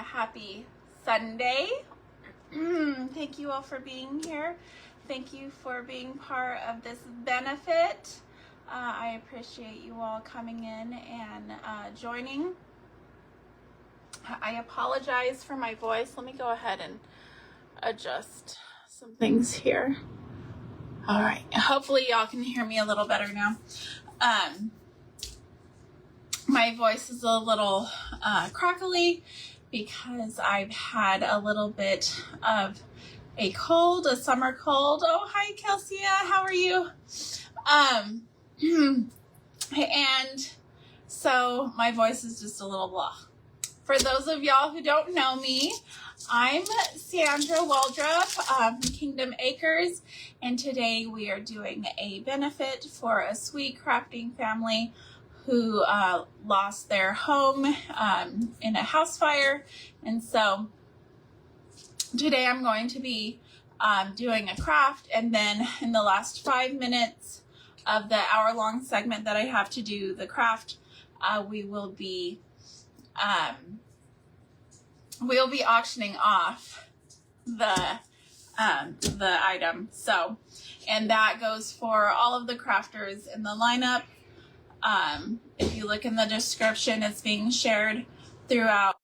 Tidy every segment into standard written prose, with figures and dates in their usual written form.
Happy Sunday. Thank you all for being here. Thank you for being part of this benefit. I appreciate you all coming in and joining. I apologize for my voice. Let me go ahead and adjust some things here. All right, hopefully y'all can hear me a little better now. My voice is a little crackly because I've had a little bit of a cold, a summer cold. Oh, hi, Kelsia. How are you? And so my voice is just a little blah. For those of y'all who don't know me, I'm Sandra Waldrop from Kingdom Acres, and today we are doing a benefit for a sweet crafting family who lost their home in a house fire. And so today I'm going to be doing a craft, and then in the last 5 minutes of the hour-long segment that I have to do the craft, we'll be auctioning off the item. So, and that goes for all of the crafters in the lineup. If you look in the description, it's being shared throughout.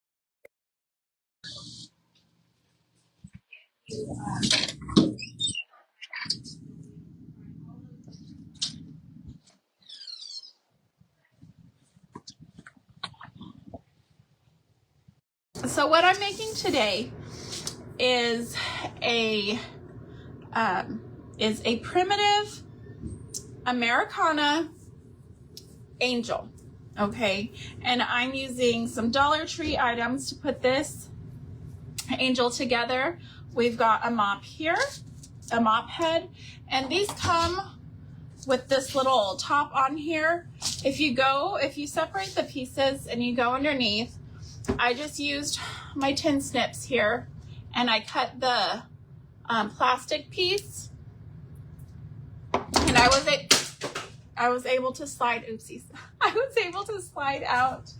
So what I'm making today is a primitive Americana angel, okay? And I'm using some Dollar Tree items to put this angel together. We've got a mop here, a mop head, and these come with this little top on here. If you separate the pieces and you go underneath, I just used my tin snips here and I cut the plastic piece, and I was able to slide, oopsies. I was able to slide out.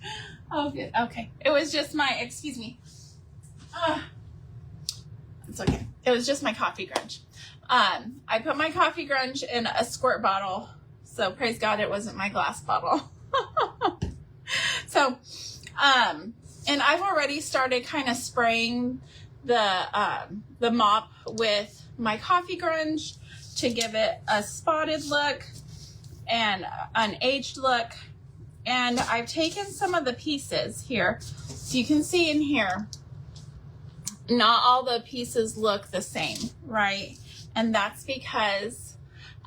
Oh, good. Okay. It was just my, excuse me. It's okay. It was just my coffee grunge. I put my coffee grunge in a squirt bottle. So praise God it wasn't my glass bottle. So, and I've already started kind of spraying the mop with my coffee grunge to give it a spotted look and an aged look. And I've taken some of the pieces here, so you can see in here, not all the pieces look the same, right? And that's because,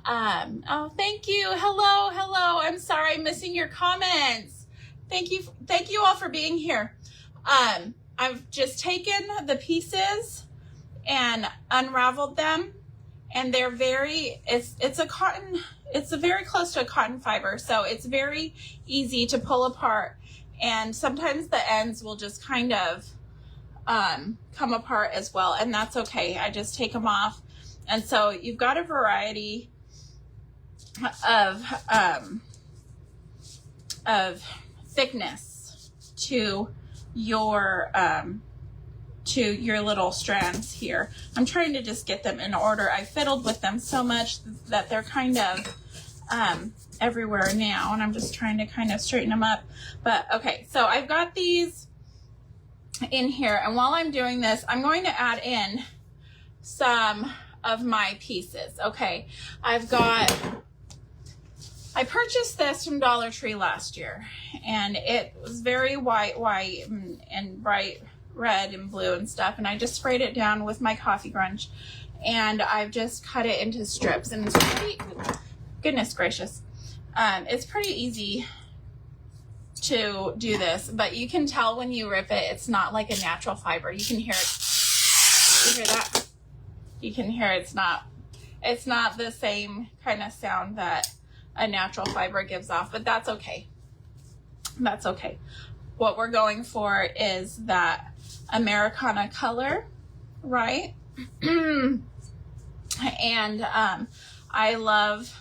oh, thank you. Hello. I'm sorry I'm missing your comments. Thank you all for being here. I've just taken the pieces and unraveled them, and they're it's very close to a cotton fiber, so it's very easy to pull apart, and sometimes the ends will just kind of come apart as well, and that's okay. I just take them off. And so you've got a variety of thickness to your little strands here. I'm trying to just get them in order. I fiddled with them so much that they're kind of everywhere now, and I'm just trying to kind of straighten them up. But okay, so I've got these in here, and while I'm doing this, I'm going to add in some of my pieces. Okay, I purchased this from Dollar Tree last year, and it was very white and bright red and blue and stuff, and I just sprayed it down with my coffee grunge, and I've just cut it into strips, and it's pretty, goodness gracious, it's pretty easy to do this, but you can tell when you rip it, it's not like a natural fiber. You can hear it. You hear that? You can hear it's not the same kind of sound that a natural fiber gives off, but that's okay. That's okay. What we're going for is that Americana color, right? And I love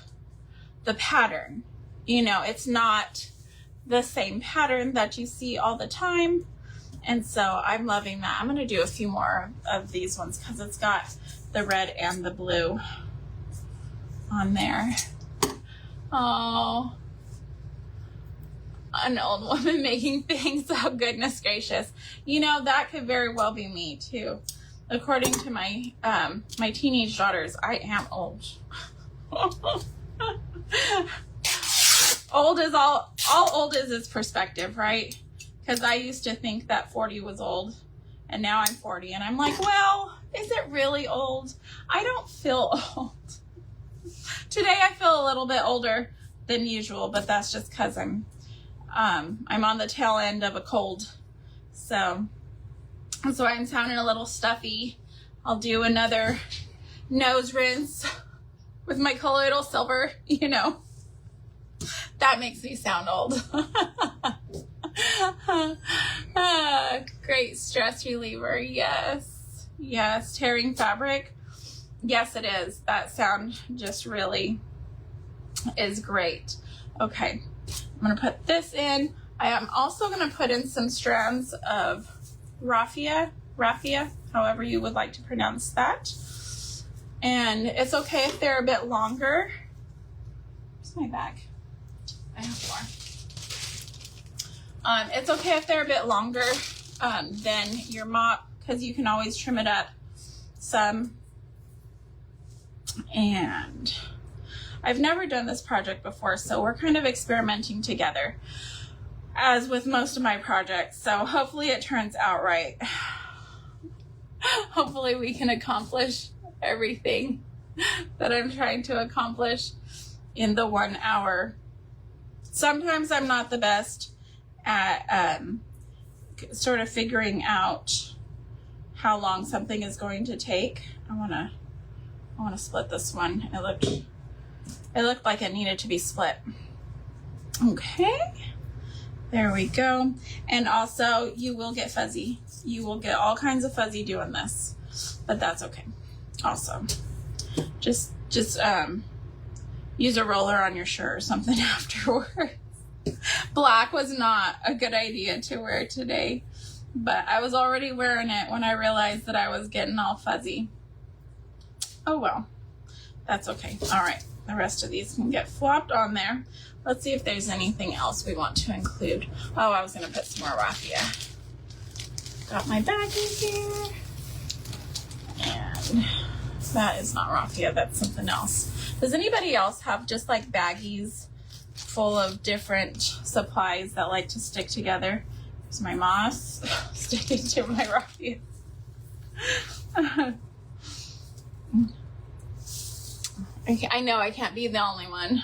the pattern. You know, it's not the same pattern that you see all the time. And so I'm loving that. I'm going to do a few more of these ones because it's got the red and the blue on there. Oh, an old woman making things. Oh, goodness gracious. You know, that could very well be me too. According to my my teenage daughters, I am old. Old is all old is perspective, right? Because I used to think that 40 was old, and now I'm 40, and I'm like, well, is it really old? I don't feel old. Today I feel a little bit older than usual, but that's just because I'm on the tail end of a cold. So that's why I'm sounding a little stuffy. I'll do another nose rinse with my colloidal silver, you know. That makes me sound old. Great stress reliever. Yes. Yes. Tearing fabric. Yes, it is. That sound just really is great. Okay. I'm going to put this in. I am also going to put in some strands of raffia, however you would like to pronounce that. And it's okay if they're a bit longer. Where's my bag? I have more. It's okay if they're a bit longer than your mop, because you can always trim it up some. And I've never done this project before, so we're kind of experimenting together, as with most of my projects. So hopefully it turns out right. Hopefully we can accomplish everything that I'm trying to accomplish in the 1 hour. Sometimes I'm not the best at sort of figuring out how long something is going to take. I want to split this one. It looked like it needed to be split. Okay. There we go. And also, you will get fuzzy. You will get all kinds of fuzzy doing this, but that's okay. Also, just use a roller on your shirt or something afterwards. Black was not a good idea to wear today, but I was already wearing it when I realized that I was getting all fuzzy. Oh well, that's okay. All right, the rest of these can get flopped on there. Let's see if there's anything else we want to include. Oh, I was gonna put some more raffia. Got my bag in here. And that is not raffia, that's something else. Does anybody else have just like baggies full of different supplies that like to stick together? There's my moss sticking to my raffia. Okay, I know I can't be the only one,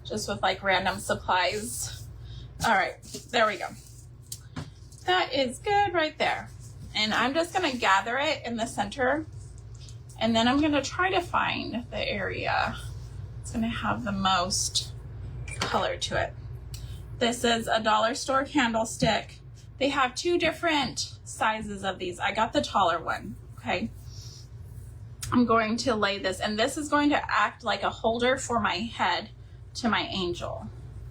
just with like random supplies. All right, there we go. That is good right there. And I'm just gonna gather it in the center, and then I'm gonna try to find the area that's gonna have the most color to it. This is a dollar store candlestick. They have 2 different sizes of these. I got the taller one, okay? I'm going to lay this, and this is going to act like a holder for my head to my angel.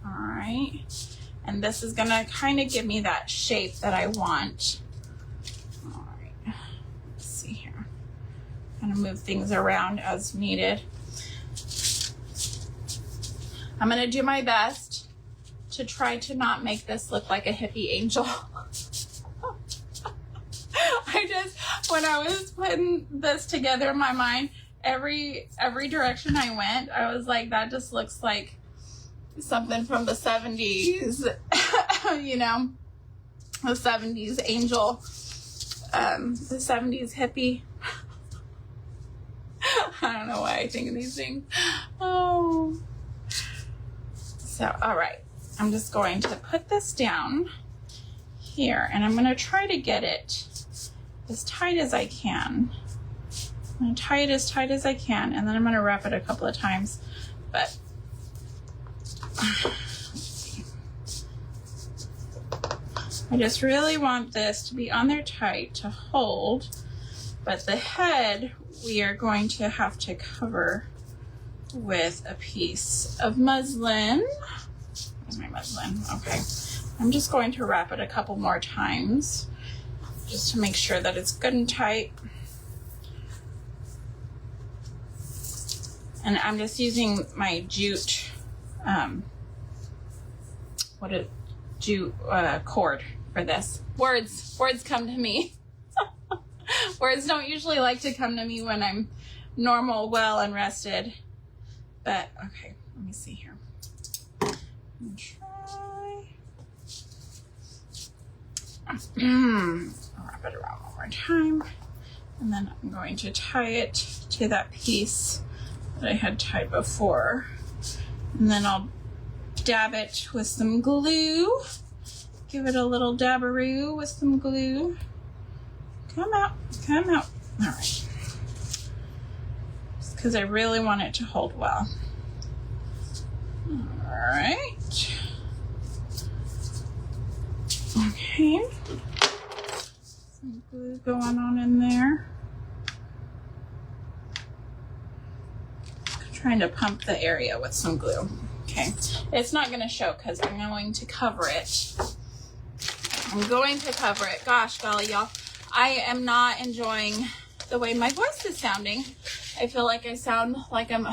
All right. And this is gonna kind of give me that shape that I want. All right, let's see here. I'm gonna move things around as needed. I'm gonna do my best to try to not make this look like a hippie angel. When I was putting this together in my mind, every direction I went, I was like, that just looks like something from the 70s, you know, the 70s angel, the 70s hippie. I don't know why I think of these things. Oh. So, all right. I'm just going to put this down here, and I'm going to try to get it as tight as I can. I'm going to tie it as tight as I can, and then I'm going to wrap it a couple of times. But I just really want this to be on there tight to hold, but the head we are going to have to cover with a piece of muslin. Where's my muslin? Okay. I'm just going to wrap it a couple more times just to make sure that it's good and tight. And I'm just using my jute, jute cord for this. Words come to me. Words don't usually like to come to me when I'm normal, well, and rested. But, okay, let me see here. Try. I'll wrap it around one more time. And then I'm going to tie it to that piece that I had tied before. And then I'll dab it with some glue. Give it a little dabberoo with some glue. Come out, come out. All right. Just because I really want it to hold well. All right. Okay. Some glue going on in there. Trying to pump the area with some glue. Okay. It's not going to show because I'm going to cover it. I'm going to cover it. Gosh, golly, y'all. I am not enjoying the way my voice is sounding. I feel like I sound like I'm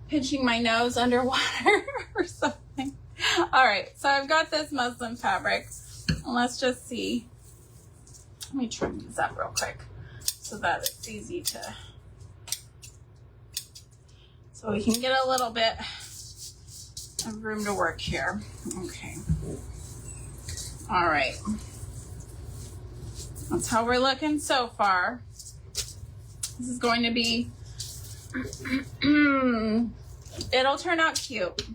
pinching my nose underwater or something. All right, so I've got this muslin fabric. Let's just see. Let me trim these up real quick so that it's easy to, so we can get a little bit of room to work here. Okay. All right. That's how we're looking so far. This is going to be, it'll turn out cute.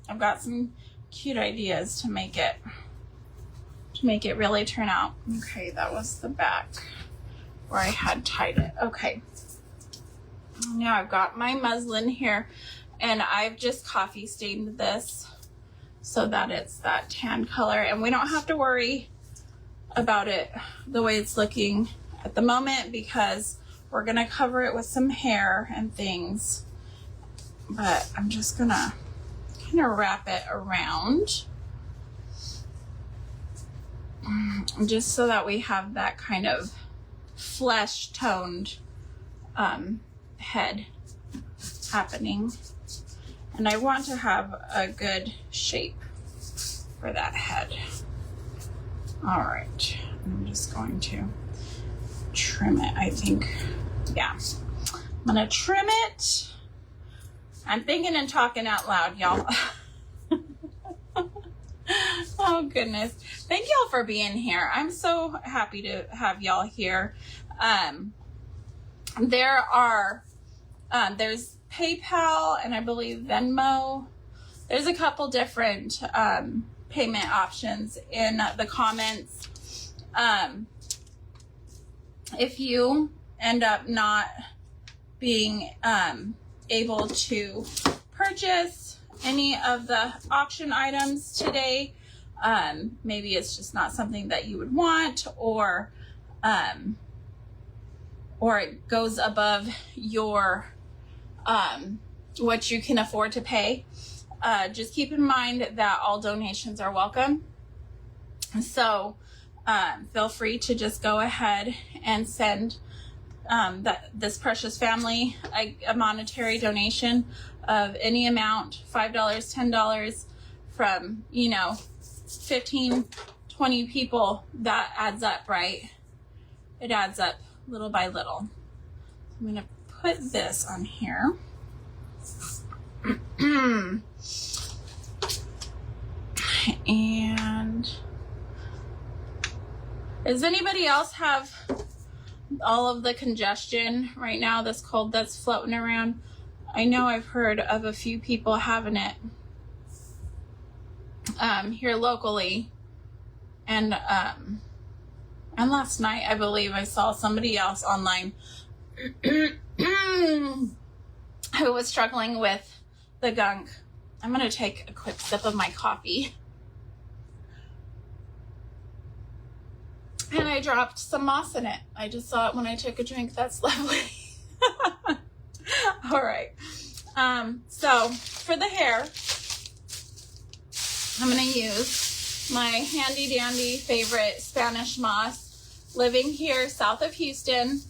I've got some cute ideas to make it really turn out. Okay, that was the back where I had tied it. Okay. Now I've got my muslin here and I've just coffee stained this so that it's that tan color, and we don't have to worry about it the way it's looking at the moment because we're gonna cover it with some hair and things, but I'm just gonna kind of wrap it around just so that we have that kind of flesh toned head happening. And I want to have a good shape for that head. All right, I'm just going to trim it, I think. Yeah, I'm gonna trim it. I'm thinking and talking out loud, y'all. Oh goodness. Thank y'all for being here. I'm so happy to have y'all here. There's PayPal and I believe Venmo. There's a couple different payment options in the comments. If you end up not being able to purchase any of the auction items today, maybe it's just not something that you would want, or it goes above your what you can afford to pay, just keep in mind that all donations are welcome. So feel free to just go ahead and send this precious family a monetary donation of any amount, $5, $10, from 15, 20 people. That adds up, right? It adds up little by little. I'm gonna put this on here. And does anybody else have all of the congestion right now, this cold that's floating around? I know I've heard of a few people having it here locally, and last night I believe I saw somebody else online who was struggling with the gunk. I'm gonna take a quick sip of my coffee. And I dropped some moss in it. I just saw it when I took a drink. That's lovely. All right. So for the hair, I'm going to use my handy dandy favorite Spanish moss. living here south of Houston,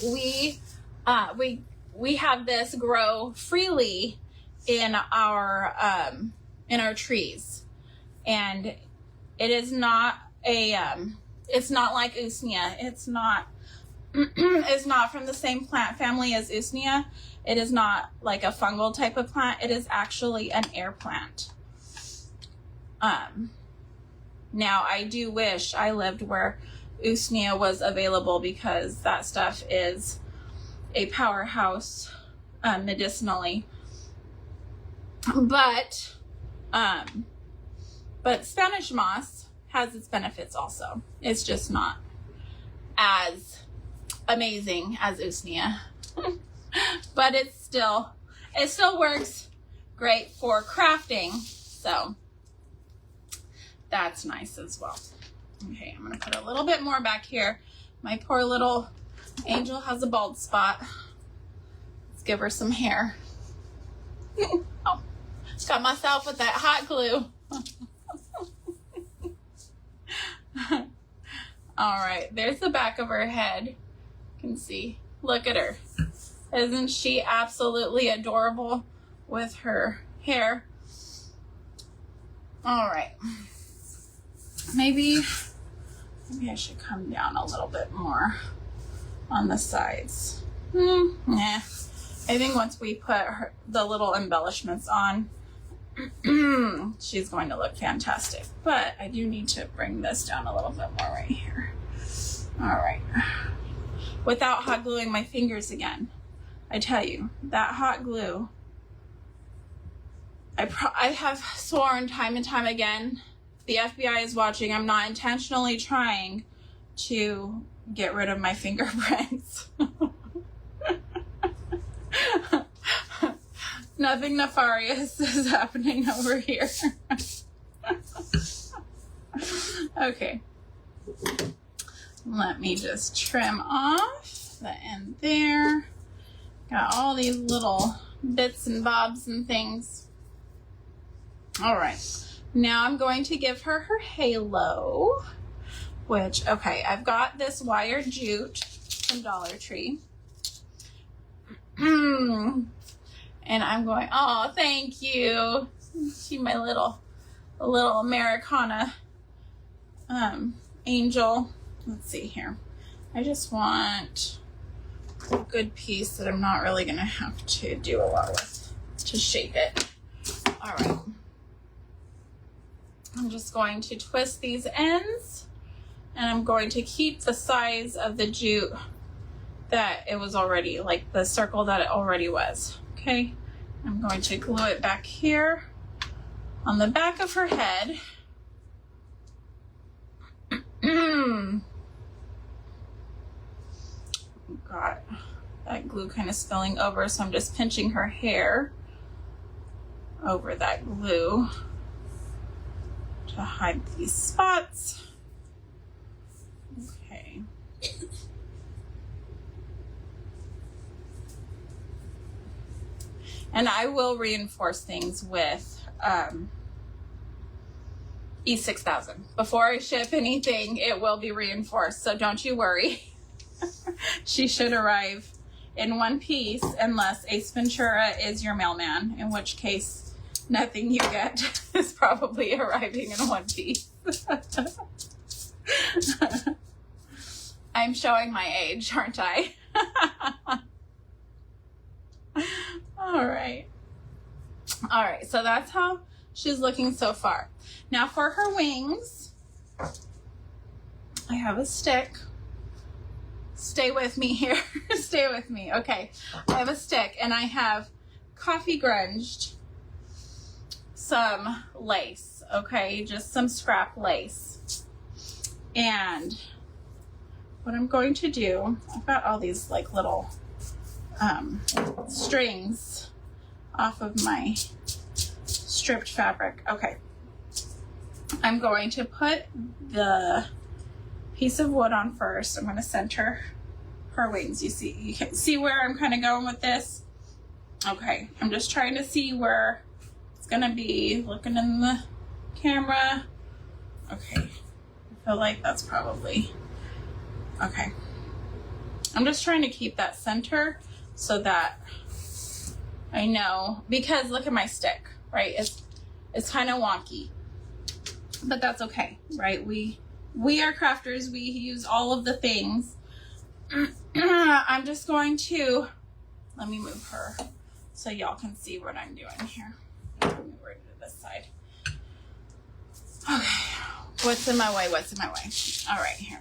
we have this grow freely in our trees, and it is not it's not like usnea. It's not it's not from the same plant family as usnea. It is not like a fungal type of plant. It is actually an air plant. Now I do wish I lived where usnea was available, because that stuff is a powerhouse medicinally. But Spanish moss has its benefits also. It's just not as amazing as usnea. But it still works great for crafting. So that's nice as well. Okay, I'm gonna put a little bit more back here. My poor little angel has a bald spot. Let's give her some hair. Oh, got myself with that hot glue. All right, there's the back of her head. You can see, look at her. Isn't she absolutely adorable with her hair? All right. Maybe I should come down a little bit more on the sides. Nah. I think once we put the little embellishments on, she's going to look fantastic. But I do need to bring this down a little bit more right here. All right. Without hot gluing my fingers again. I tell you, that hot glue, I have sworn time and time again, the FBI is watching. I'm not intentionally trying to get rid of my fingerprints. Nothing nefarious is happening over here. Okay. Let me just trim off the end there. Got all these little bits and bobs and things. All right. Now I'm going to give her her halo, which, okay, I've got this wire jute from Dollar Tree. And I'm going, oh, thank you. She's my little Americana angel. Let's see here. I just want a good piece that I'm not really going to have to do a lot with to shape it. All right. I'm just going to twist these ends, and I'm going to keep the size of the jute that it was already, like the circle that it already was. Okay. I'm going to glue it back here on the back of her head. Got that glue kind of spilling over, so I'm just pinching her hair over that glue to hide these spots. Okay. And I will reinforce things with E6000. Before I ship anything, it will be reinforced, so don't you worry. She should arrive in one piece unless Ace Ventura is your mailman, in which case nothing you get is probably arriving in one piece. I'm showing my age, aren't I? All right, so that's how she's looking so far. Now for her wings, I have a stick. Stay with me here. Stay with me. Okay, I have a stick, and I have coffee grunged some lace. Okay, just some scrap lace. And what I'm going to do, I've got all these like little strings off of my stripped fabric. Okay, I'm going to put the piece of wood on first. I'm going to center her wings. You can see where I'm kind of going with this. Okay, I'm just trying to see where it's going to be, looking in the camera. Okay, if feel like that's probably okay. I'm just trying to keep that center so that I know, because look at my stick, right? It's kind of wonky, but that's okay, right? We are crafters. We use all of the things. I'm just going to, let me move her so y'all can see what I'm doing here. Let me move her to this side. Okay, what's in my way? What's in my way? All right, here.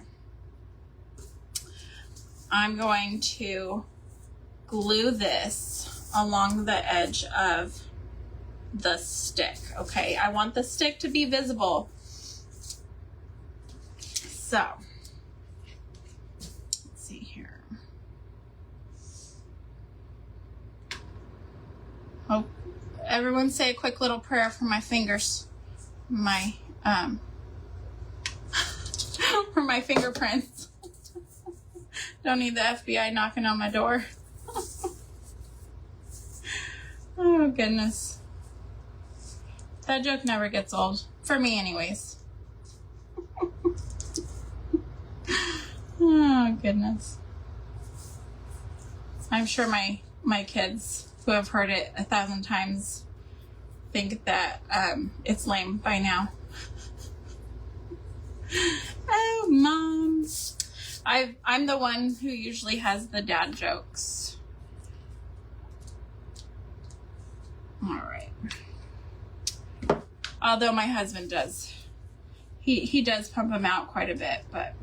I'm going to glue this along the edge of the stick, okay? I want the stick to be visible. So, let's see here. Oh, everyone say a quick little prayer for my fingers. My, for my fingerprints. Don't need the FBI knocking on my door. Oh, goodness. That joke never gets old. For me, anyways. Oh, goodness. I'm sure my kids, who have heard it 1,000 times, think that it's lame by now. Oh, Mom. I'm the one who usually has the dad jokes. All right. Although my husband does. He does pump them out quite a bit, but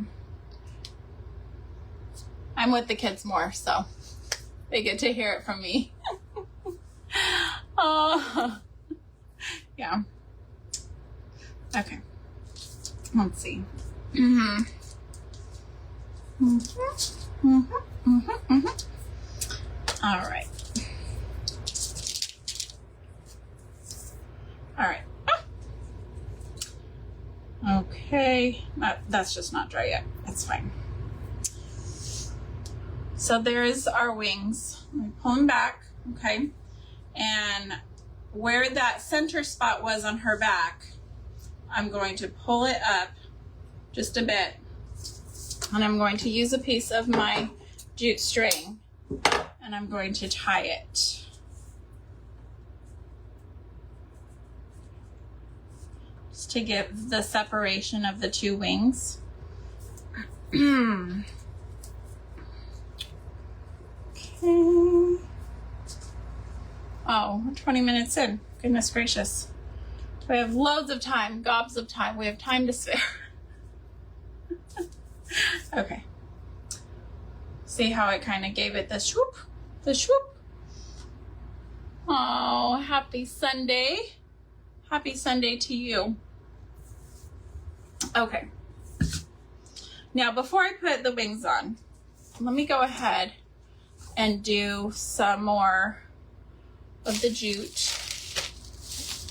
I'm with the kids more, so they get to hear it from me. Oh, yeah. Okay. Let's see. All right. All right. Okay. That's just not dry yet. It's fine. So there's our wings. Let me pull them back. Okay. And where that center spot was on her back, I'm going to pull it up just a bit. And I'm going to use a piece of my jute string and I'm going to tie it. Just to give the separation of the two wings. Okay. Oh, we're 20 minutes in. Goodness gracious. We have loads of time, gobs of time. We have time to spare. Okay. See how I kind of gave it the swoop? The swoop. Oh, happy Sunday. Happy Sunday to you. Okay. Now, before I put the wings on, let me go ahead and do some more of the jute.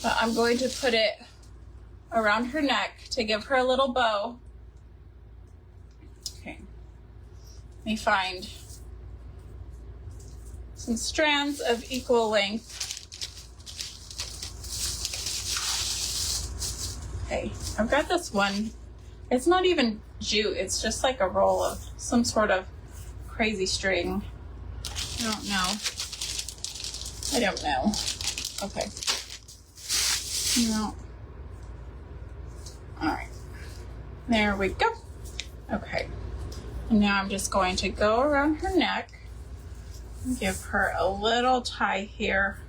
But I'm going to put it around her neck to give her a little bow. Okay. Let me find some strands of equal length. Okay, I've got this one. It's not even jute, it's just like a roll of some sort of crazy string. I don't know. Okay. No. All right. There we go. Okay. And now I'm just going to go around her neck and give her a little tie here.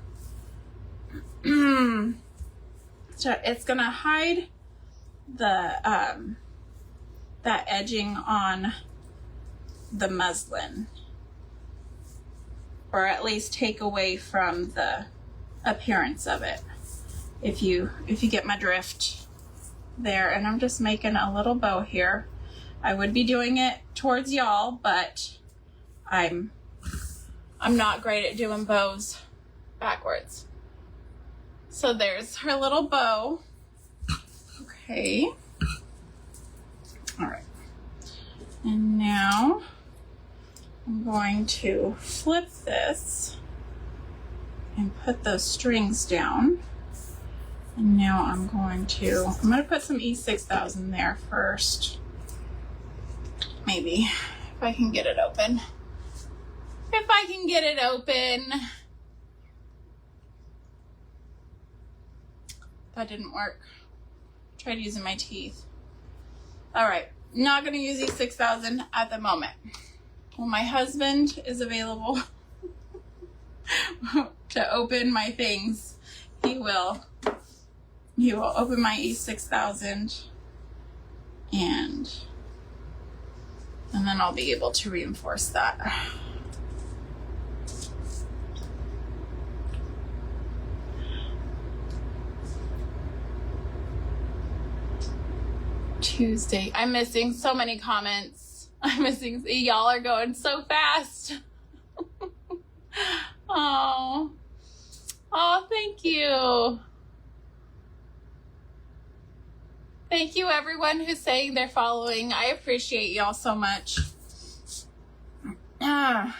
So it's going to hide the that edging on the muslin, or at least take away from the appearance of it, if you get my drift there. And I'm just making a little bow here. I would be doing it towards y'all, but I'm not great at doing bows backwards. So there's her little bow. Okay. All right. And now I'm going to flip this and put those strings down. And now I'm going to put some E6000 there first. Maybe, if I can get it open. If I can get it open. That didn't work. Tried using my teeth. All right, not gonna use E6000 at the moment. When my husband is available to open my things, he will open my E6000 and then I'll be able to reinforce that. Tuesday. I'm missing so many comments. Y'all are going so fast. Oh, thank you. Thank you everyone who's saying they're following. I appreciate y'all so much. I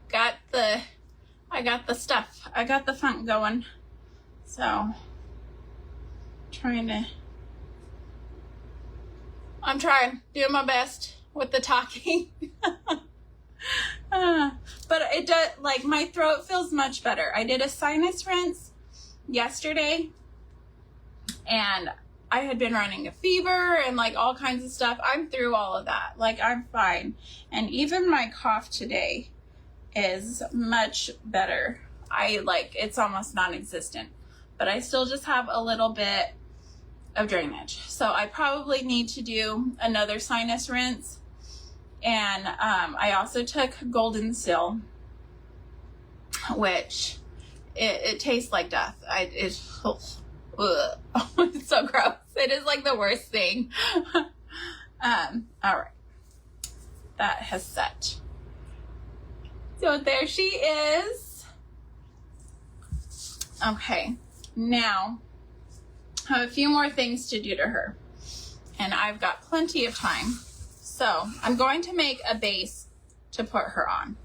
got the stuff. I got the funk going. So, I'm trying, doing my best with the talking. But it does, like, my throat feels much better. I did a sinus rinse yesterday and I had been running a fever and like all kinds of stuff. I'm through all of that. Like, I'm fine. And even my cough today is much better. It's almost non-existent, but I still just have a little bit of drainage. So I probably need to do another sinus rinse. And I also took Golden Seal, which it tastes like death. It's so gross. It is like the worst thing. All right, that has set. So there she is. Okay, now I have a few more things to do to her, and I've got plenty of time. So I'm going to make a base to put her on.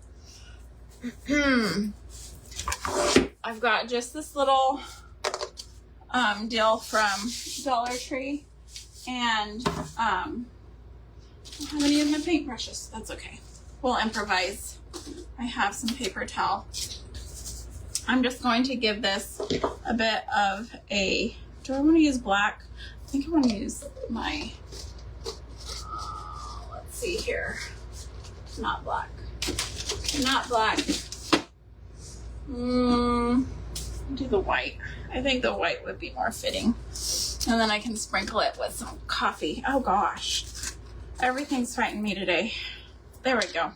I've got just this little deal from Dollar Tree, and I haven't even had paintbrushes. That's okay. We'll improvise. I have some paper towel. I'm just going to give this a bit of a, do I want to use black? I think I want to use my, let's see here. Not black. Not black. Do the white. I think the white would be more fitting. And then I can sprinkle it with some coffee. Oh gosh. Everything's fighting me today. There we go.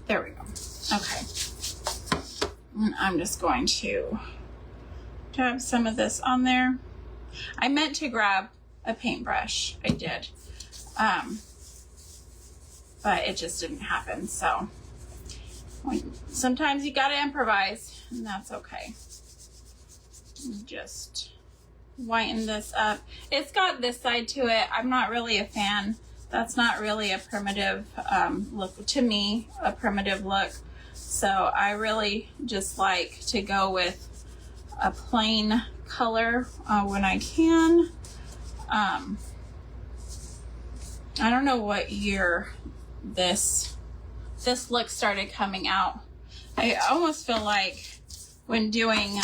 There we go. Okay. And I'm just going to dab some of this on there. I meant to grab a paintbrush. I did. But it just didn't happen. So sometimes you gotta improvise, and that's okay. Just whiten this up. It's got this side to it. I'm not really a fan. That's not really a primitive look to me, a primitive look. So I really just like to go with a plain color when I can. I don't know what year this look started coming out. I almost feel like when doing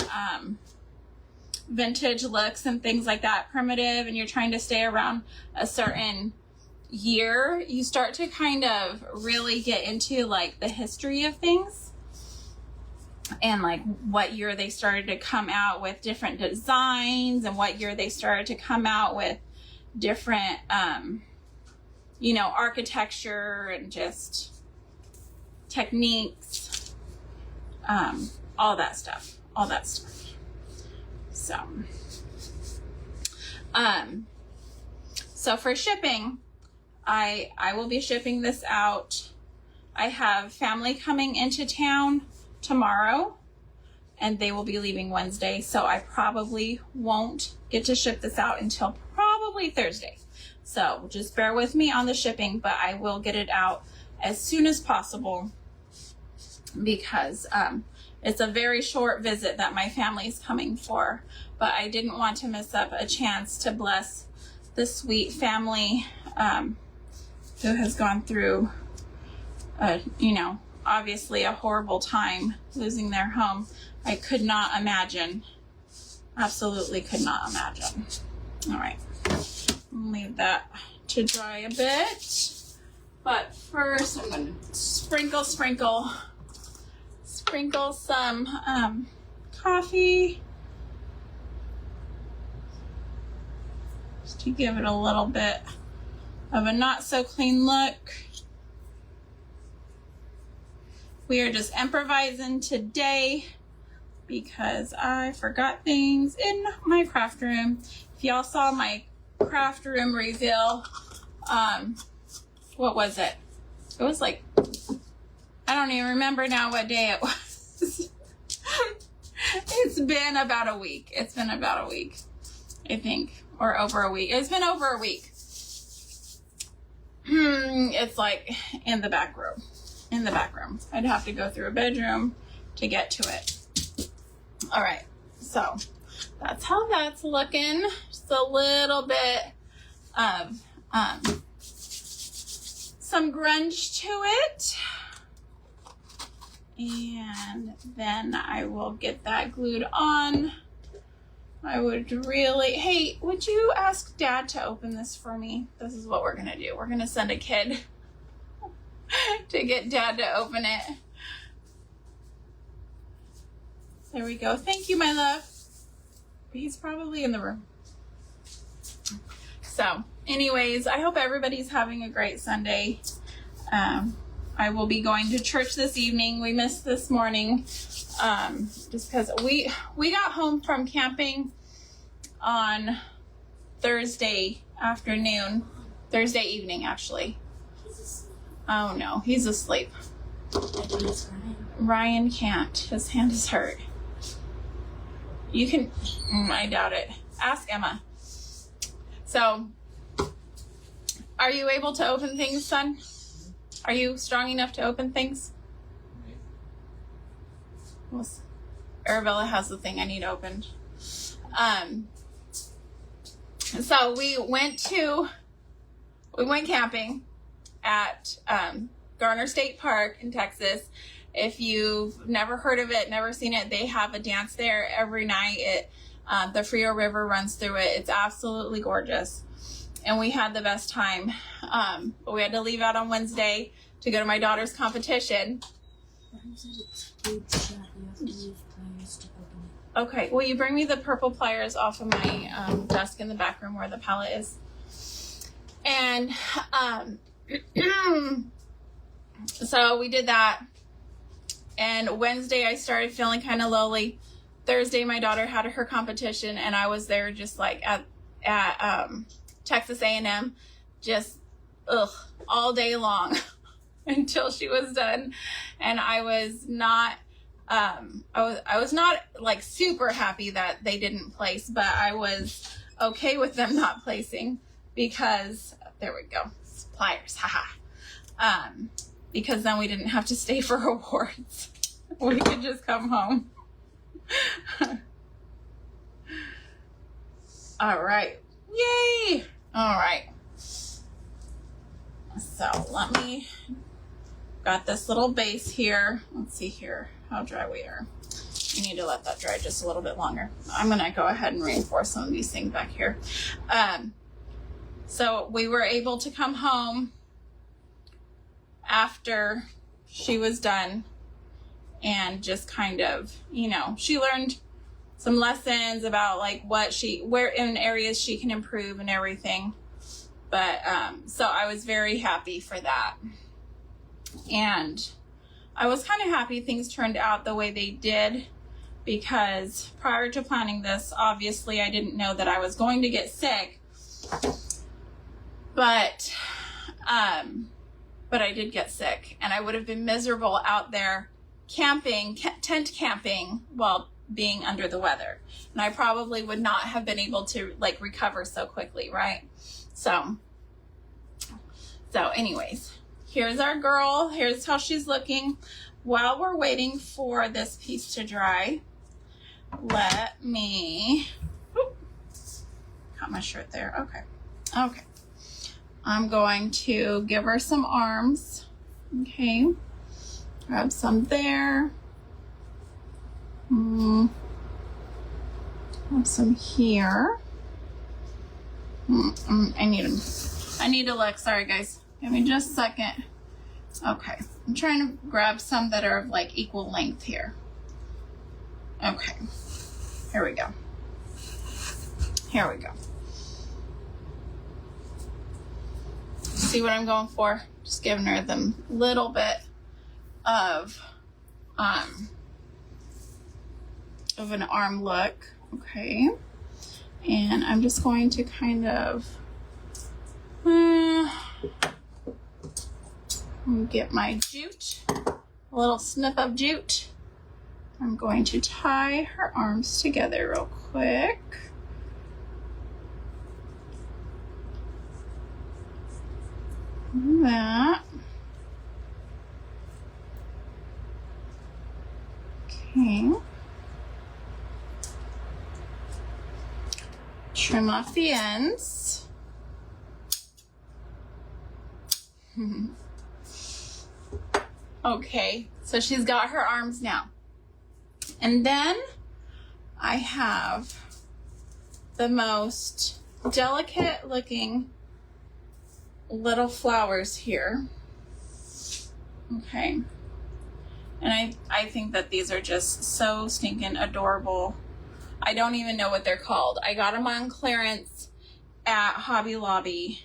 vintage looks and things like that, primitive, and you're trying to stay around a certain year, you start to kind of really get into like the history of things and like what year they started to come out with different designs and what year they started to come out with different architecture and just techniques, all that stuff. So for shipping, I will be shipping this out. I have family coming into town tomorrow and they will be leaving Wednesday. So I probably won't get to ship this out until probably Thursday. So just bear with me on the shipping, but I will get it out as soon as possible because it's a very short visit that my family's coming for, but I didn't want to miss up a chance to bless the sweet family who has gone through, you know, obviously a horrible time losing their home. I could not imagine, absolutely could not imagine. All right, leave that to dry a bit. But first, I'm going to sprinkle some coffee just to give it a little bit of a not so clean look. We are just improvising today because I forgot things in my craft room. If y'all saw my craft room reveal, what was it? It was like, I don't even remember now what day it was. It's been about a week. It's been about a week, I think, or over a week. It's been over a week. It's like in the back room. In the back room. I'd have to go through a bedroom to get to it. All right, so that's how that's looking. Just a little bit of some grunge to it, and then I will get that glued on. I would really, hey, would you ask Dad to open this for me? This is what we're gonna do. We're gonna send a kid to get Dad to open it. There we go. Thank you, my love. He's probably in the room. So anyways, I hope everybody's having a great Sunday. I will be going to church this evening. We missed this morning just because we got home from camping on Thursday evening actually. Oh no, he's asleep. Ryan can't. His hand is hurt. You can, I doubt it. Ask Emma. So, are you able to open things, son? Are you strong enough to open things? Well, Arabella has the thing I need opened. So we went camping at Garner State Park in Texas. If you've never heard of it, never seen it, they have a dance there every night. The Frio River runs through it. It's absolutely gorgeous. And we had the best time. But we had to leave out on Wednesday to go to my daughter's competition. Okay, will you bring me the purple pliers off of my desk in the back room where the palette is? And so we did that. And Wednesday I started feeling kind of lowly. Thursday my daughter had her competition, and I was there just like at Texas A&M, just all day long until she was done. And I was not I was not like super happy that they didn't place, but I was okay with them not placing because there we go, pliers, haha. Because then we didn't have to stay for awards. We could just come home. All right. Yay. All right. So let me, got this little base here. Let's see here how dry we are. You need to let that dry just a little bit longer. I'm going to go ahead and reinforce some of these things back here. So we were able to come home after she was done and just kind of, you know, she learned some lessons about like where in areas she can improve and everything. But so I was very happy for that. And I was kind of happy things turned out the way they did, because prior to planning this, obviously I didn't know that I was going to get sick. But I did get sick, and I would have been miserable out there camping, tent camping, while being under the weather. And I probably would not have been able to like recover so quickly, right? So anyways, here's our girl. Here's how she's looking. while we're waiting for this piece to dry, let me, got my shirt there, okay. I'm going to give her some arms, okay, grab some there, grab some here. I need to look, sorry guys, give me just a second. Okay, I'm trying to grab some that are of like equal length here. Okay, here we go. See what I'm going for? Just giving her them little bit of an arm look, okay? And I'm just going to kind of get my jute, a little snip of jute. I'm going to tie her arms together real quick. That. Okay. Trim off the ends. Okay, so she's got her arms now. And then I have the most delicate looking little flowers here. Okay. And I think that these are just so stinking adorable. I don't even know what they're called. I got them on clearance at Hobby Lobby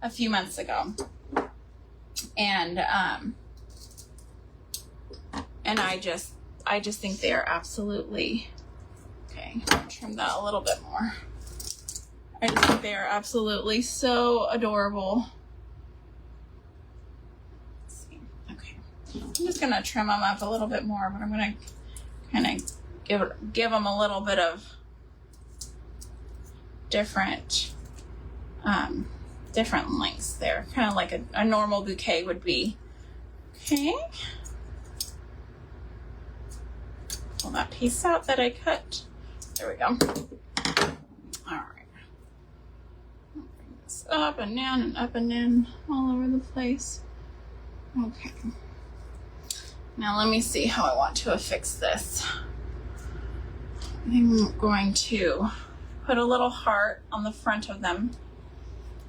a few months ago. And I just think they are absolutely, okay, I'll trim that a little bit more. I just think they are absolutely so adorable. Let's see, okay. I'm just gonna trim them up a little bit more, but I'm gonna kind of give them a little bit of different lengths there, kind of like a normal bouquet would be. Okay. Pull that piece out that I cut. There we go. All right. I'll bring this up and down and up and in all over the place. Okay. Now let me see how I want to affix this. I'm going to put a little heart on the front of them.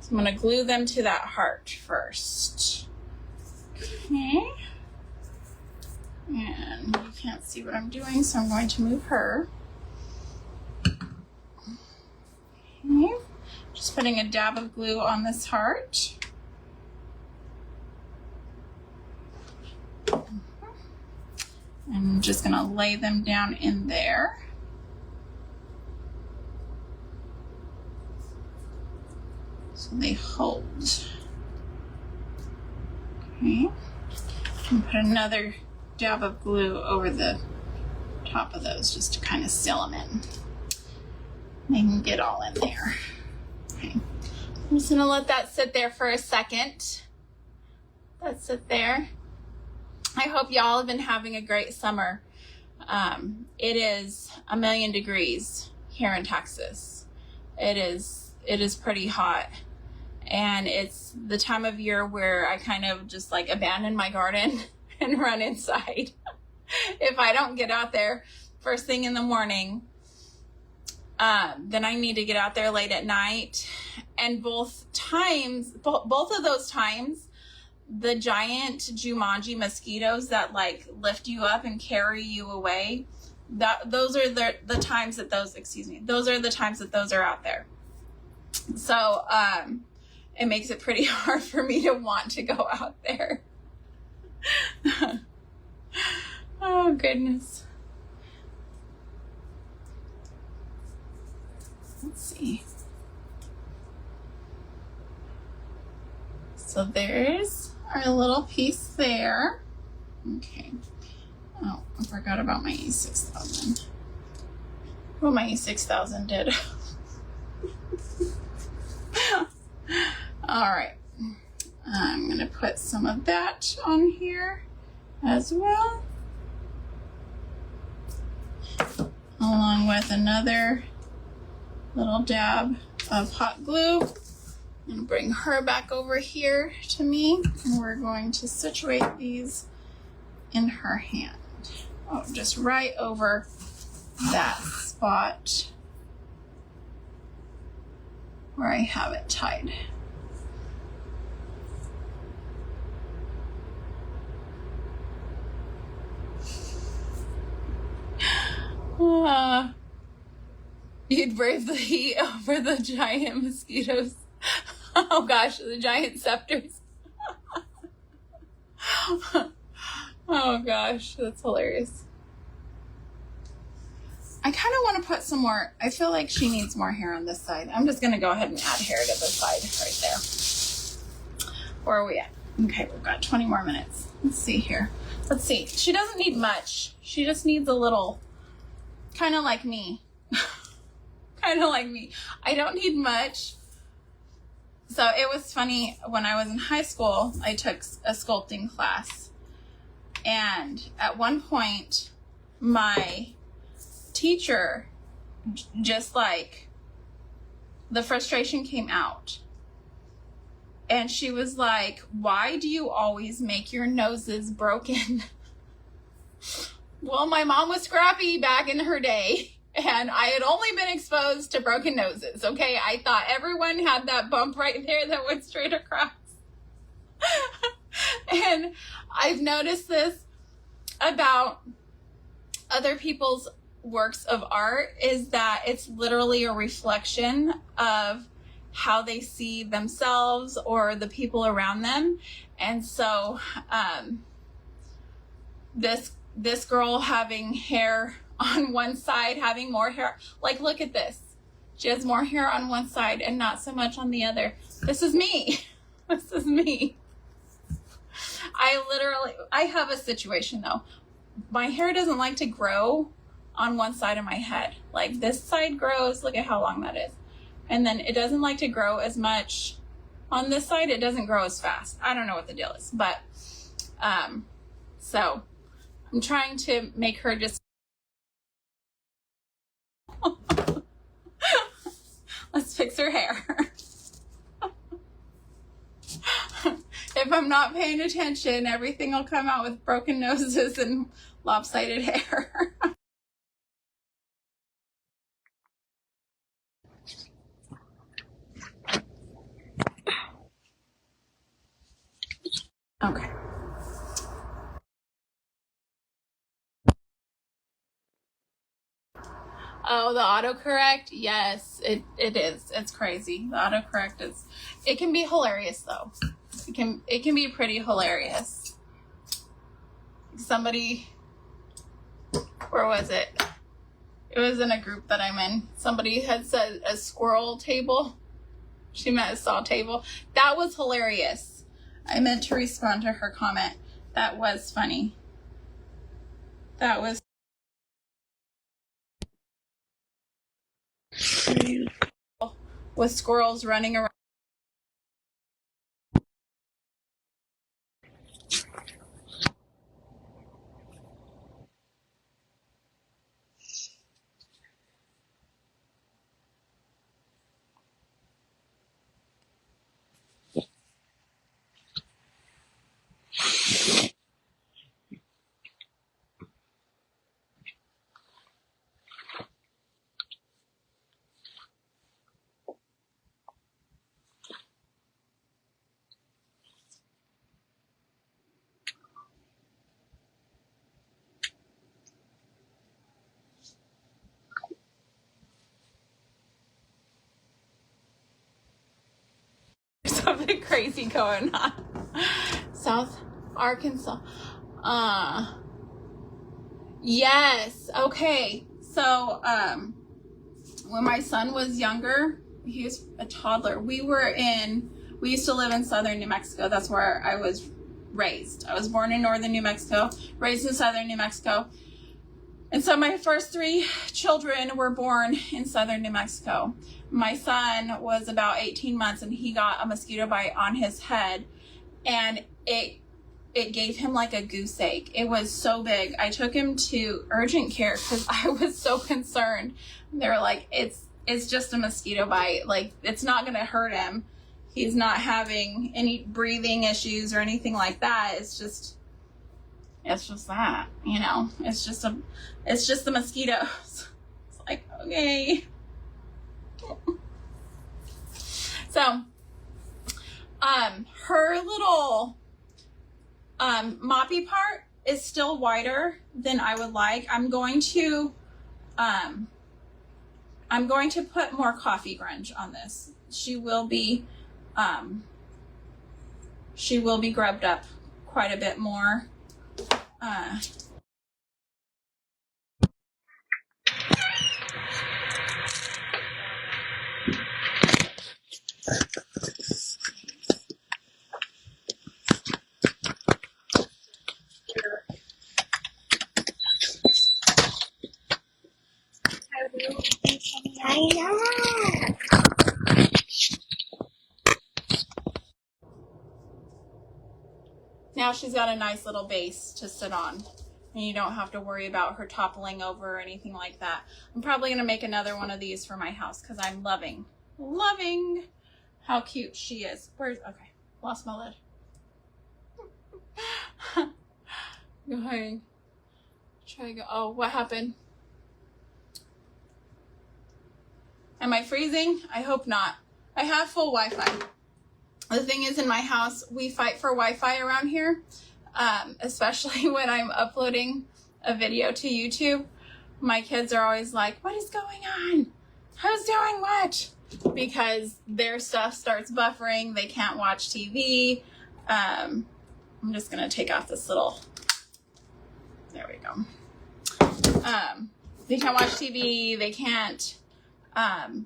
So I'm going to glue them to that heart first. Okay. And you can't see what I'm doing, so I'm going to move her. Okay. Just putting a dab of glue on this heart. And I'm just going to lay them down in there. So they hold. Okay. And put another dab of glue over the top of those just to kind of seal them in. They can get all in there. Okay. I'm just gonna let that sit there for a second. Let sit there. I hope y'all have been having a great summer. It is 1,000,000 degrees here in Texas. It is pretty hot. And it's the time of year where I kind of just like abandon my garden and run inside. If I don't get out there first thing in the morning, then I need to get out there late at night. And both of those times, the giant Jumanji mosquitoes that like lift you up and carry you away, those are the times that those are out there. So it makes it pretty hard for me to want to go out there. Oh goodness. Let's see. So there's our little piece there. Okay. Oh, I forgot about my E6000. What my E6000 did. All right. I'm going to put some of that on here. as well, along with another little dab of hot glue. And bring her back over here to me, and we're going to situate these in her hand. Oh, just right over that spot where I have it tied. You'd brave the heat over the giant mosquitoes. Oh gosh, the giant scepters. Oh gosh, that's hilarious. I kind of want to put some more. I feel like she needs more hair on this side. I'm just going to go ahead and add hair to the side right there. Where are we at? Okay, we've got 20 more minutes. Let's see here. Let's see. She doesn't need much. She just needs a little, kind of like me. Kind of like me. I don't need much. So it was funny, when I was in high school, I took a sculpting class. And at one point, my teacher, just like, the frustration came out. And she was like, why do you always make your noses broken? Well, my mom was scrappy back in her day, and I had only been exposed to broken noses, okay? I thought everyone had that bump right there that went straight across. And I've noticed this about other people's works of art, is that it's literally a reflection of how they see themselves or the people around them. And so this girl having hair on one side, having more hair, like, look at this. She has more hair on one side and not so much on the other. This is me. This is me. I have a situation though. My hair doesn't like to grow on one side of my head. Like, this side grows, look at how long that is. And then it doesn't like to grow as much on this side. It doesn't grow as fast. I don't know what the deal is, but so I'm trying to make her just let's fix her hair. If I'm not paying attention, everything will come out with broken noses and lopsided hair. Okay. Oh, the autocorrect? Yes, it is. It's crazy. The autocorrect is, it can be hilarious though. It can be pretty hilarious. Somebody, where was it? It was in a group that I'm in. Somebody had said a squirrel table. She meant a saw table. That was hilarious. I meant to respond to her comment. That was funny. That was with squirrels running around. Something crazy going on. South Arkansas. Yes. Okay. So, when my son was younger, he was a toddler. We used to live in southern New Mexico. That's where I was raised. I was born in northern New Mexico, raised in southern New Mexico. And so my first 3 children were born in southern New Mexico. My son was about 18 months and he got a mosquito bite on his head, and it it gave him like a goose egg. It was so big. I took him to urgent care because I was so concerned. They were like, it's just a mosquito bite. Like, it's not going to hurt him. He's not having any breathing issues or anything like that. It's just that, you know, it's just the mosquitoes. It's like, okay. So, her little, moppy part is still wider than I would like. I'm going to put more coffee grunge on this. She will be grubbed up quite a bit more. I know. Now she's got a nice little base to sit on, and you don't have to worry about her toppling over or anything like that. I'm probably going to make another one of these for my house because I'm loving how cute she is. Okay, lost my lid. Go ahead. Try to go. Oh, what happened? Am I freezing? I hope not. I have full Wi-Fi. The thing is, in my house, we fight for Wi-Fi around here, especially when I'm uploading a video to YouTube. My kids are always like, what is going on? Who's doing what? Because their stuff starts buffering. They can't watch TV. I'm just going to take off this little, there we go. They can't watch TV. They can't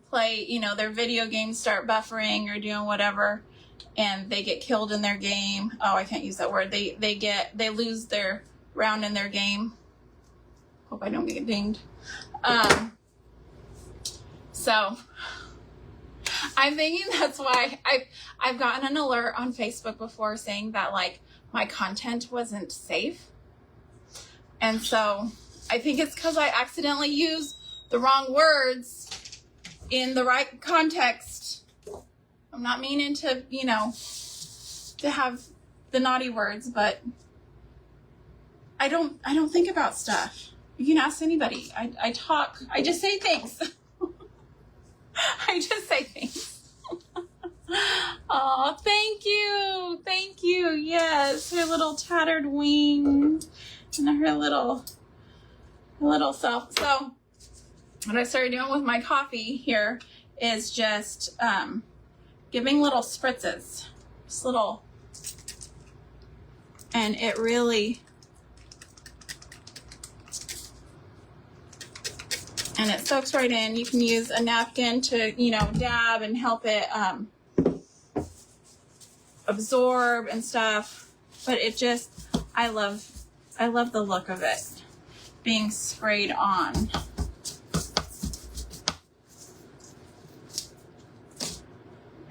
play, you know, their video games start buffering or doing whatever, and they get killed in their game. Oh, I can't use that word. They lose their round in their game. Hope I don't get dinged. So I'm thinking that's why I've gotten an alert on Facebook before saying that, like, my content wasn't safe. And so I think it's because I accidentally used the wrong words in the right context. I'm not meaning to, you know, to have the naughty words, but I don't think about stuff. You can ask anybody. I talk. I just say things. I just say things. Oh, thank you. Thank you. Yes, her little tattered wing and her little self. So what I started doing with my coffee here is just giving little spritzes, just little, and it really, and it soaks right in. You can use a napkin to, you know, dab and help it absorb and stuff, but it just, I love the look of it being sprayed on.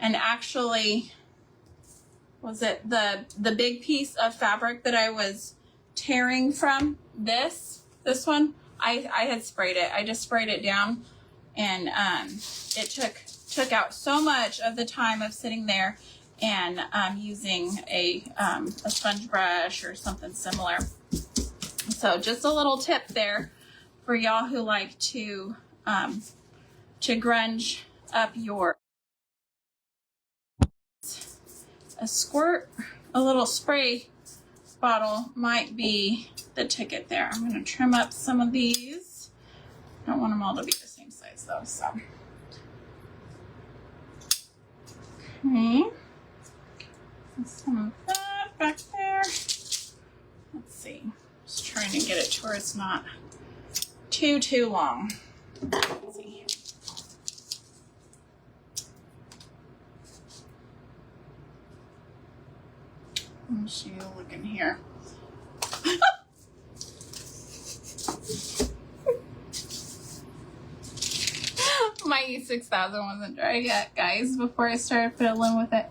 And actually, was it the big piece of fabric that I was tearing from this one? I had sprayed it. I just sprayed it down, and it took out so much of the time of sitting there and using a sponge brush or something similar. So just a little tip there for y'all who like to grunge up your. A little spray bottle might be the ticket there. I'm going to trim up some of these. I don't want them all to be the same size though, so. Okay. Some of that back there. Let's see. Just trying to get it to where it's not too long. Let's see. Let me see you looking here. My E6000 wasn't dry yet, guys, before I started fiddling with it.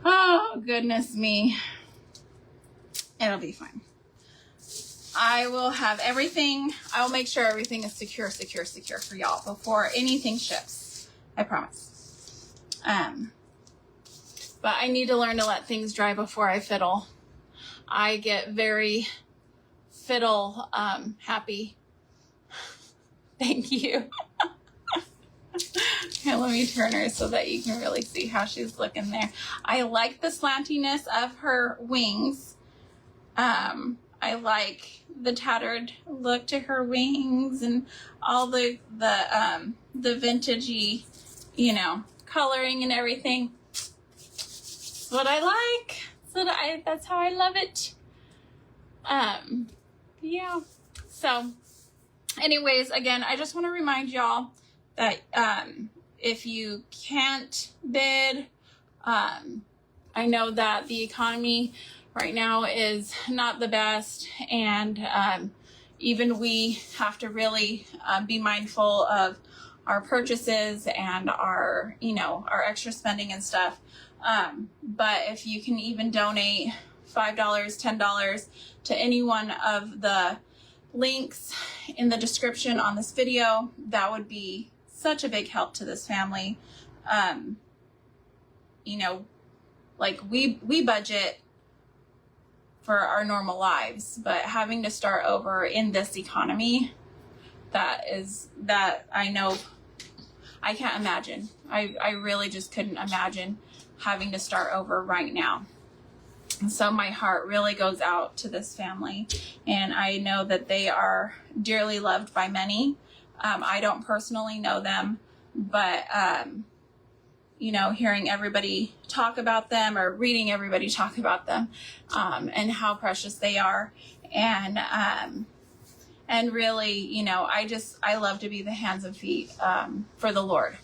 Oh, goodness me. It'll be fine. I will have everything. I will make sure everything is secure for y'all before anything ships. I promise. But I need to learn to let things dry before I fiddle. I get very fiddle happy. Thank you. Here, let me turn her so that you can really see how she's looking there. I like the slantiness of her wings. I like the tattered look to her wings and all the vintagey, coloring and everything. That's what I like. That's how I love it. Yeah. So anyways, again, I just want to remind y'all that if you can't bid, I know that the economy right now is not the best, and even we have to really be mindful of our purchases and our extra spending and stuff. But if you can even donate $5, $10 to any one of the links in the description on this video, that would be such a big help to this family. Like we budget for our normal lives, but having to start over in this economy, that I know I can't imagine. I really just couldn't imagine having to start over right now. And so my heart really goes out to this family, and I know that they are dearly loved by many. I don't personally know them, but hearing everybody talk about them or reading everybody talk about them, and how precious they are, and really, I love to be the hands and feet for the Lord.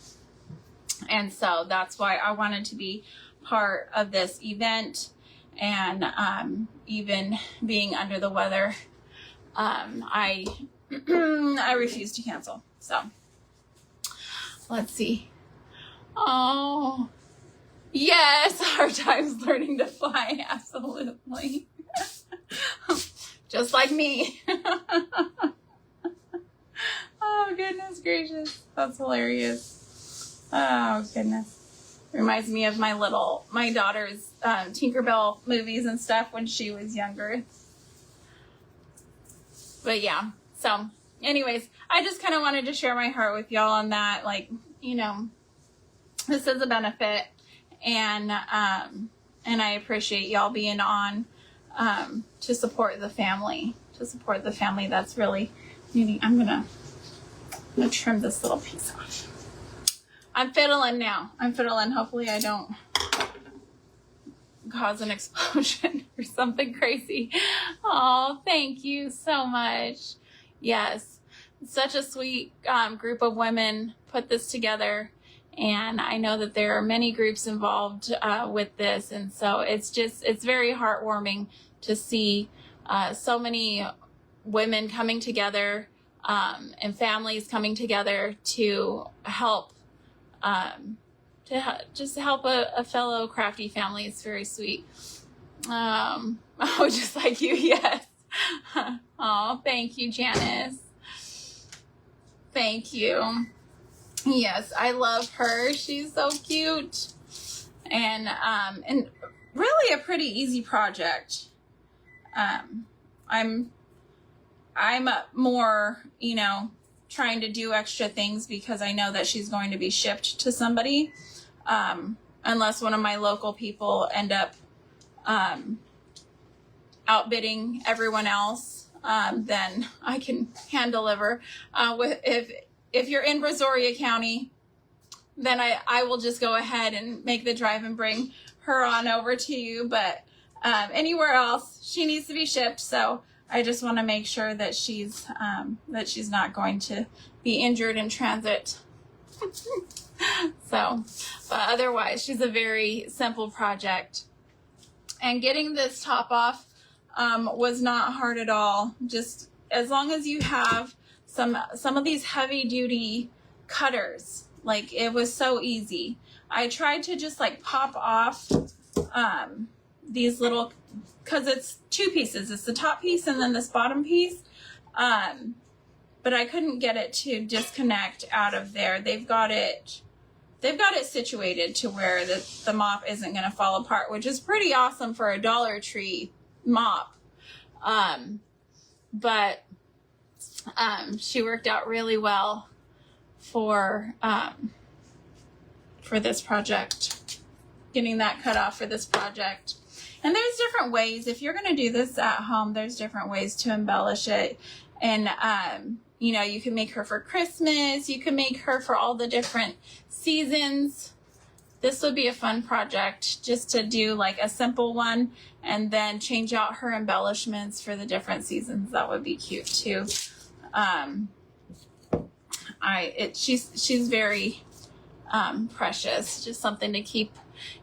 And so that's why I wanted to be part of this event. And even being under the weather, I refuse to cancel. So let's see. Oh, yes, hard times learning to fly. Absolutely. Just like me. Oh, goodness gracious. That's hilarious. Oh, goodness. Reminds me of my daughter's Tinkerbell movies and stuff when she was younger. But yeah, so anyways, I just kind of wanted to share my heart with y'all on that. Like, this is a benefit, and I appreciate y'all being on to support the family, that's really needing. I'm gonna trim this little piece off. I'm fiddling now. Hopefully I don't cause an explosion or something crazy. Oh, thank you so much. Yes, such a sweet group of women put this together. And I know that there are many groups involved with this. And so it's very heartwarming to see so many women coming together and families coming together to help just help a fellow crafty family. It's very sweet. Just like you, yes. Oh, thank you, Janice. Thank you. Yes, I love her. She's so cute. And really a pretty easy project. I'm more, trying to do extra things because I know that she's going to be shipped to somebody. Unless one of my local people end up outbidding everyone else, then I can hand deliver. If you're in Brazoria County, then I will just go ahead and make the drive and bring her on over to you. But anywhere else, she needs to be shipped. So I just want to make sure that she's not going to be injured in transit. So, but otherwise, she's a very simple project. And getting this top off was not hard at all. Just as long as you have some of these heavy duty cutters, like it was so easy. I tried to just like pop off these little because it's two pieces. It's the top piece and then this bottom piece. But I couldn't get it to disconnect out of there. They've got it situated to where the mop isn't going to fall apart, which is pretty awesome for a Dollar Tree mop. But she worked out really well for this project, getting that cut off for this project. And there's different ways, if you're going to do this at home, there's different ways to embellish it. And, you know, you can make her for Christmas. You can make her for all the different seasons. This would be a fun project just to do like a simple one and then change out her embellishments for the different seasons. That would be cute too. She's very precious, just something to keep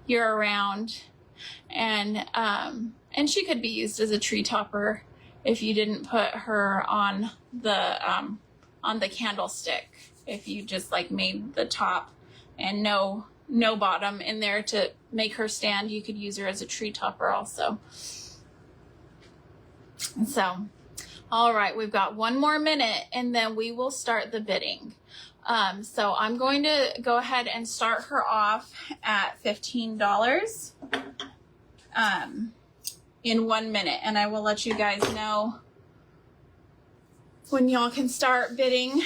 you around. And she could be used as a tree topper if you didn't put her on the candlestick. If you just like made the top and no bottom in there to make her stand, you could use her as a tree topper also. So, all right, we've got 1 more minute and then we will start the bidding. So I'm going to go ahead and start her off at $15 in 1 minute, and I will let you guys know when y'all can start bidding.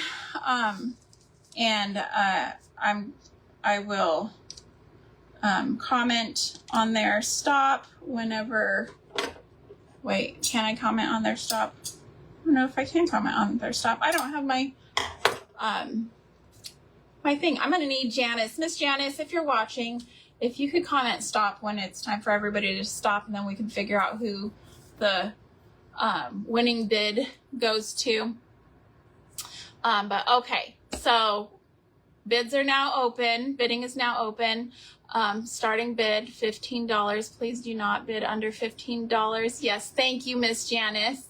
I will comment on their stop whenever. Wait, can I comment on their stop? I don't know if I can comment on their stop. I don't have my my thing. I'm gonna need Janice. Miss Janice, if you're watching, if you could comment stop when it's time for everybody to stop, and then we can figure out who the winning bid goes to. But okay, so bids are now open. Bidding is now open. Starting bid $15. Please do not bid under $15. Yes, thank you, Miss Janice.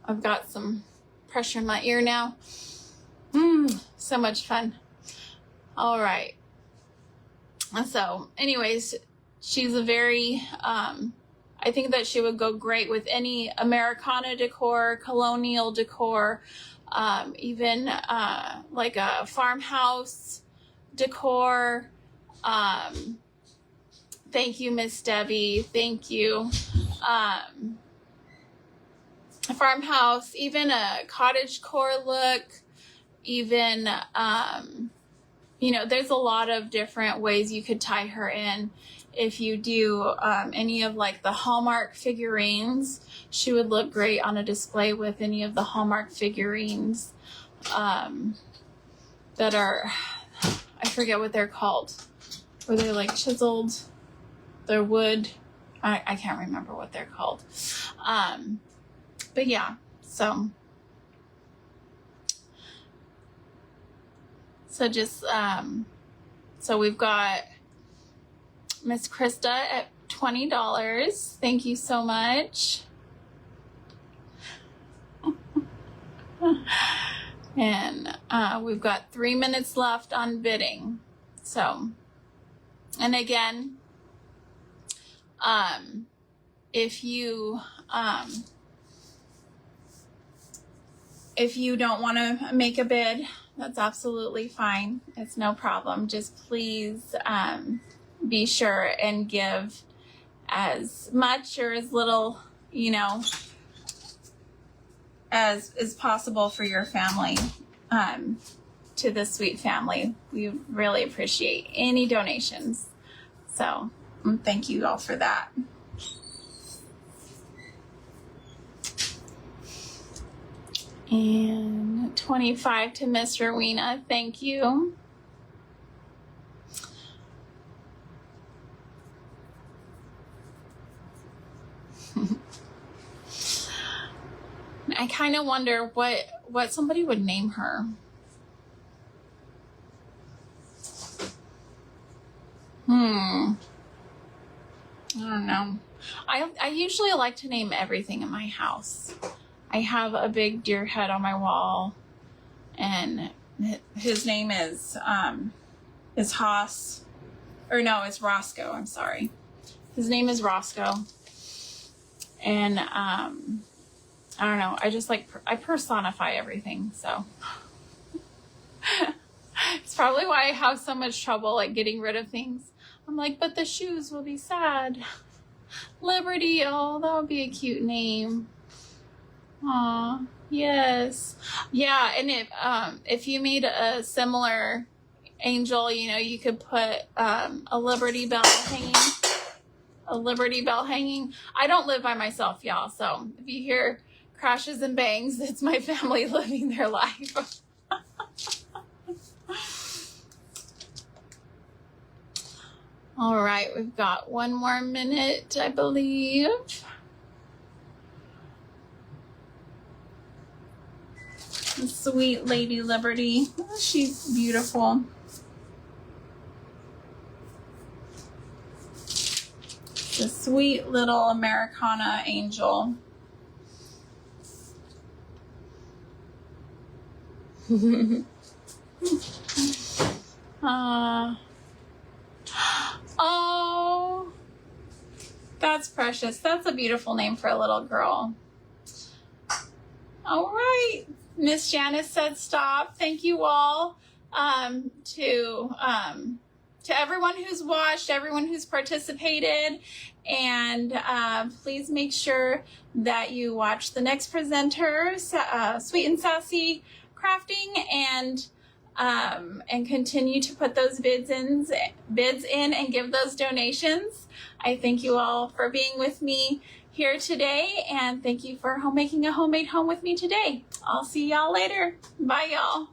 I've got some pressure in my ear now. So much fun. All right. So anyways, she's a very, I think that she would go great with any Americana decor, Colonial decor, even like a farmhouse decor. Thank you, Miss Debbie. Thank you. A farmhouse, even a cottagecore look, even, you know, there's a lot of different ways you could tie her in. If you do any of like the Hallmark figurines, she would look great on a display with any of the Hallmark figurines that are, I forget what they're called, where they're like chiseled, they're wood. I can't remember what they're called. But yeah, so just, so we've got Miss Krista at $20. Thank you so much. And we've got 3 minutes left on bidding. So, and again, if you don't want to make a bid, that's absolutely fine. It's no problem. Just please be sure and give as much or as little, you know, as is possible for your family, to this sweet family. We really appreciate any donations. So thank you all for that. And 25 to Miss Rowena. Thank you. I kind of wonder what somebody would name her. I don't know. I usually like to name everything in my house. I have a big deer head on my wall, and his name is Haas. Or no, it's Roscoe. I'm sorry. His name is Roscoe. And I don't know. I just like, I personify everything. So it's probably why I have so much trouble like getting rid of things. I'm like, but the shoes will be sad. Liberty. Oh, that would be a cute name. Aw, yes. Yeah, and if you made a similar angel, you know, you could put a Liberty Bell hanging. A Liberty Bell hanging. I don't live by myself, y'all, so if you hear crashes and bangs, it's my family living their life. All right, we've got 1 more minute, I believe. Sweet Lady Liberty. She's beautiful. The sweet little Americana angel. Oh, that's precious. That's a beautiful name for a little girl. All right. Miss Janice said stop. Thank you all to everyone who's watched, everyone who's participated, and please make sure that you watch the next presenter, Sweet and Sassy Crafting, and continue to put those bids in and give those donations. I thank you all for being with me here today, and thank you for making a homemade home with me today. I'll see y'all later. Bye, y'all.